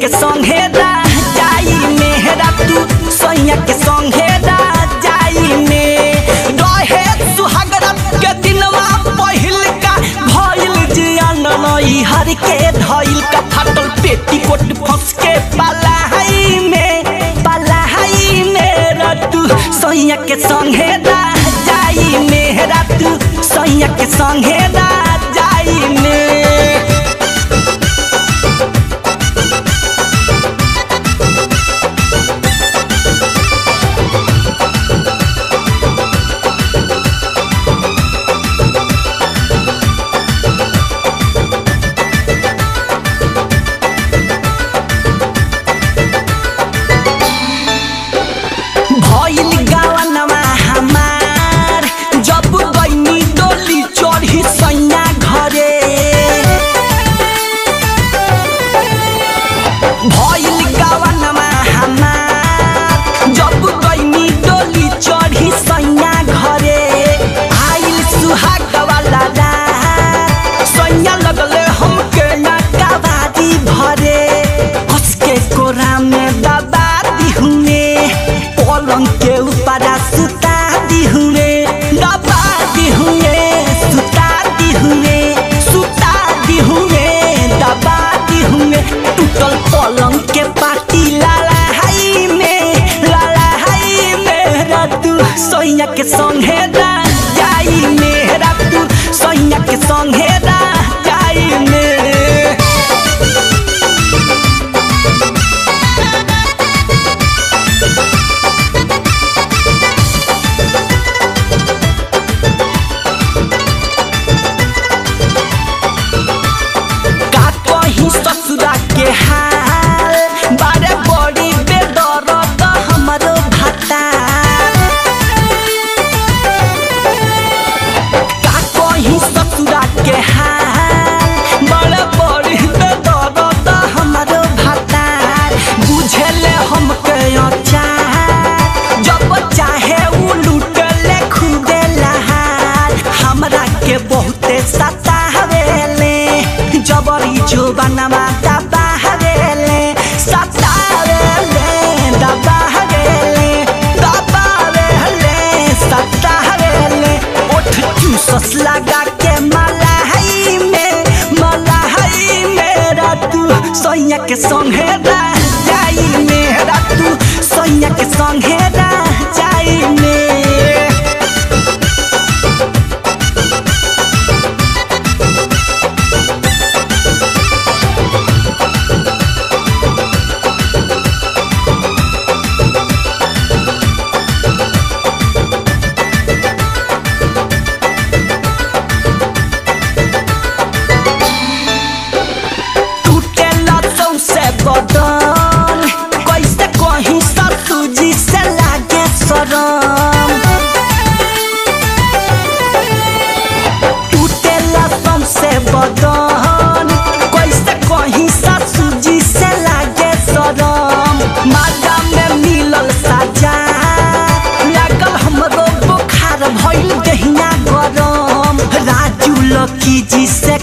के संगे जाई मेहरा तू सैया के संगे जाई में रहे सुहागरात के दिनवा पहिल का भइल जियान नई हर के धइल का फाटल पेटीकोट फंस के पलाई में तू सैया के संगे जाई मेहरा तू सैया के संगे जाई में के ऊपर सुता दी हुए दबा दी हुए सुता दी हुए दबा दी हुए टूटल पलंग के पाटी लाला हाई में तू सैया के संगे जाई मेरा तू सैया के संगे जाई में के हाल बारे बड़ी बेदर्द हमारो भाता का कहीं ससुरा के हाल बारे बड़ी बेदर्द हमारो भाता बुझले हमके अचार जब चाहे उ लूटले खुदे लहार हमरा के बहुते सतावेले जबरी जुबानमा सस लगा के मलाई मेरा तू सैया के संगे जाई मेरा तू सैया के संगे जाई में बदन कैसे कहीं ससुजी से लागे शरम टूटेला से बदन कैसे कहीं ससुजी से लागे शरम मादा में मिलल साजा लागल हमरो बुखार भइल दहिया गरम राजू लकी जी से